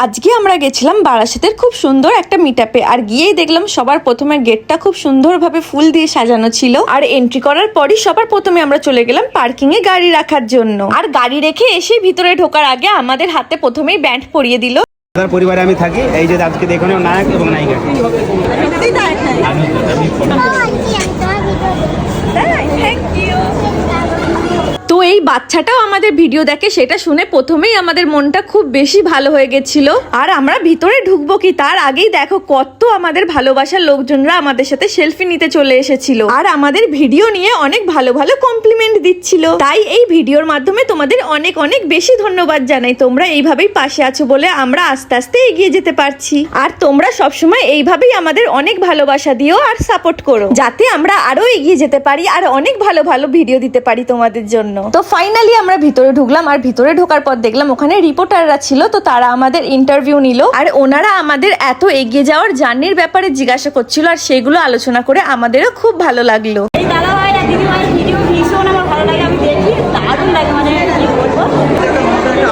আজকে আমরা গেছিলাম বারাসাতের খুব সুন্দর একটা মিটআপে, আর গিয়েই দেখলাম সবার প্রথমে গেটটা খুব সুন্দরভাবে ফুল দিয়ে সাজানো ছিল। আর এন্ট্রি করার পরই সবার প্রথমে আমরা চলে গেলাম পার্কিং এ গাড়ি রাখার জন্য। আর গাড়ি রেখে এসে ভিতরে ঢোকার আগে আমাদের হাতে প্রথমেই ব্যান্ড পরিয়ে দিল। পরিবারে আমি থাকি, এই যে আজকে দেখুন নায়ক এবং নায়িকা। তো এই বাচ্চাটাও আমাদের ভিডিও দেখে, সেটা শুনে প্রথমেই আমাদের মনটা খুব বেশি ভালো হয়ে গেছিল। আর আমরা ভিতরে ঢুকবো কি তার আগেই দেখো কত আমাদের ভালোবাসার লোকজনরা আমাদের সাথে সেলফি নিতে চলে এসেছিল, আর আমাদের ভিডিও নিয়ে অনেক ভালো ভালো কমপ্লিমেন্ট দিচ্ছিল। তাই এই ভিডিওর মাধ্যমে তোমাদের অনেক অনেক বেশি ধন্যবাদ জানাই। তোমরা এইভাবেই পাশে আছো বলে আমরা আস্তে আস্তে এগিয়ে যেতে পারছি। আর তোমরা সবসময় এইভাবেই আমাদের অনেক ভালোবাসা দিও আর সাপোর্ট করো, যাতে আমরা আরো এগিয়ে যেতে পারি আর অনেক ভালো ভালো ভিডিও দিতে পারি তোমাদের জন্য। তো ফাইনালি আমরা ভিতরে ঢুকলাম, আর ভিতরে ঢোকার পর দেখলাম ওখানে রিপোর্টাররা ছিল। তো তারা আমাদের ইন্টারভিউ নিল, আর ওনারা আমাদের এত এগিয়ে যাওয়ার জার্নির ব্যাপারে জিজ্ঞাসা করছিল, আর সেগুলো আলোচনা করে আমাদেরও খুব ভালো লাগলো। এই দাদা ভাই আর দিদি ভাই ভিডিও ভীষণ আমার ভালো লাগে, আমি দেখি দারুণ লাগে, মানে কি বলবো,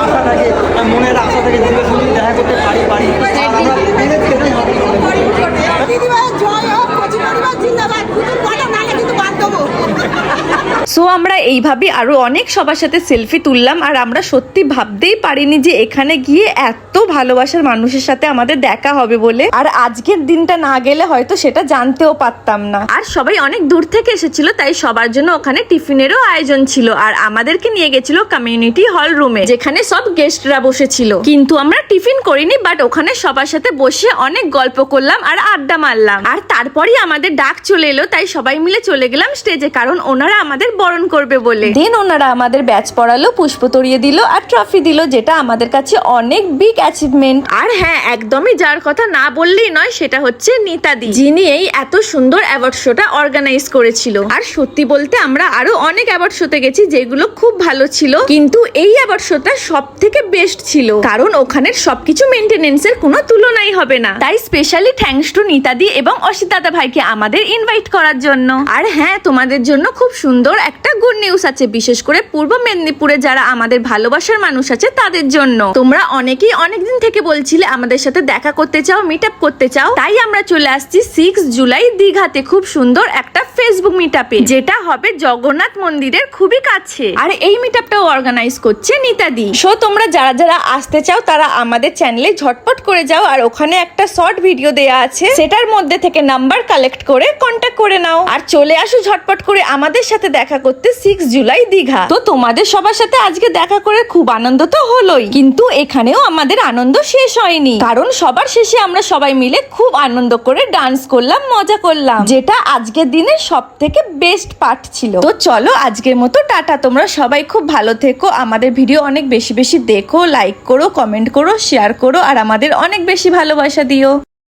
আশা থাকে, মনের আশা থাকে যে দেখা করতে পারি। দিদি ভাই জয় হোক, কচি পরিবার জিন্দাবাদ, কুতুব বলো নালে কিন্তু বাদ দেবো। সো আমরা এইভাবে আরো অনেক সবার সাথে সেলফি তুললাম, আর আমরা সত্যি ভাবতেই পারিনি যে এখানে গিয়ে এত ভালোবাসার মানুষের সাথে আমাদের দেখা হবে বলে। আর আজকের দিনটা না গেলে হয়তো সেটা জানতেও পারতাম না। আর সবাই অনেক দূর থেকে এসেছিল, তাই সবার জন্য ওখানে টিফিনেরও আয়োজন ছিল, আর আমাদেরকে নিয়ে গেছিল কমিউনিটি হল রুমে, যেখানে সব গেস্টরা বসেছিল। কিন্তু আমরা টিফিন করিনি, বাট ওখানে সবার সাথে বসে অনেক গল্প করলাম আর আড্ডা মারলাম। আর তারপরই আমাদের ডাক চলে এলো, তাই সবাই মিলে চলে গেলাম স্টেজে, কারণ ওনারা আমাদের বরণ করবে বলে। দেন ওনারা আমাদের ব্যাচ পড়ালো, পুষ্প তরিয়ে দিল আর ট্রফি দিল, যেটা আমাদের কাছে অনেক বিগ অ্যাচিভমেন্ট। আর হ্যাঁ, একদমই যার কথা না বললেই নয়, সেটা হচ্ছে নিতাদি, যিনি এই এত সুন্দর অ্যাওয়ার্ড শোটা অর্গানাইজ করেছিল। আর সত্যি বলতে আমরা আরো অনেক অ্যাওয়ার্ড শোতে গেছি যেগুলো খুব ভালো ছিল, কিন্তু এই অ্যাওয়ার্ড শোটা সব থেকে বেস্ট ছিল, কারণ ওখানের সবকিছু মেইনটেনেন্সের কোনো তুলনাই হবে না। তাই স্পেশালি থ্যাঙ্কস টু নিতাদি এবং অসিত দাদা ভাইকে আমাদের ইনভাইট করার জন্য। আর হ্যাঁ, তোমাদের জন্য খুব সুন্দর একটা গুড নিউজ আছে, বিশেষ করে পূর্ব মেদিনীপুরে যারা আমাদের ভালোবাসার মানুষ আছে তাদের জন্য। তোমরা অনেকেই অনেকদিন থেকে বলছিলে আমাদের সাথে দেখা করতে চাও, মিট আপ করতে চাও, তাই আমরা চলে আসছি 6 জুলাই দীঘাতে খুব সুন্দর একটা ফেসবুক মিট আপে, যেটা হবে জগন্নাথ মন্দিরের খুবই কাছে। আর এই মিট আপটাও অর্গানাইজ করছে নিতাদি। সো তোমরা যারা যারা আসতে চাও তারা আমাদের চ্যানেলে ঝটপট করে যাও, আর ওখানে একটা শর্ট ভিডিও দেয়া আছে, সেটার মধ্যে থেকে নাম্বার কালেক্ট করে কন্ট্যাক্ট করে নাও, আর চলে আসো ঝটপট করে আমাদের সাথে দেখা করতে 6 জুলাই দীঘা। তো তোমাদের সবার সাথে আজকে দেখা করে খুব আনন্দ তো হলোই, কিন্তু এখানেও আমাদের আনন্দ শেষ হয়নি, কারণ সবার শেষে আমরা সবাই মিলে খুব আনন্দ করে ডান্স করলাম, মজা করলাম, যেটা আজকের দিনের সব থেকে বেস্ট পার্ট ছিল। তো চলো আজকের মতো টাটা। তোমরা সবাই খুব ভালো থেকো, আমাদের ভিডিও অনেক বেশি বেশি দেখো, লাইক করো, কমেন্ট করো, শেয়ার করো, আর আমাদের অনেক বেশি ভালোবাসা দিও।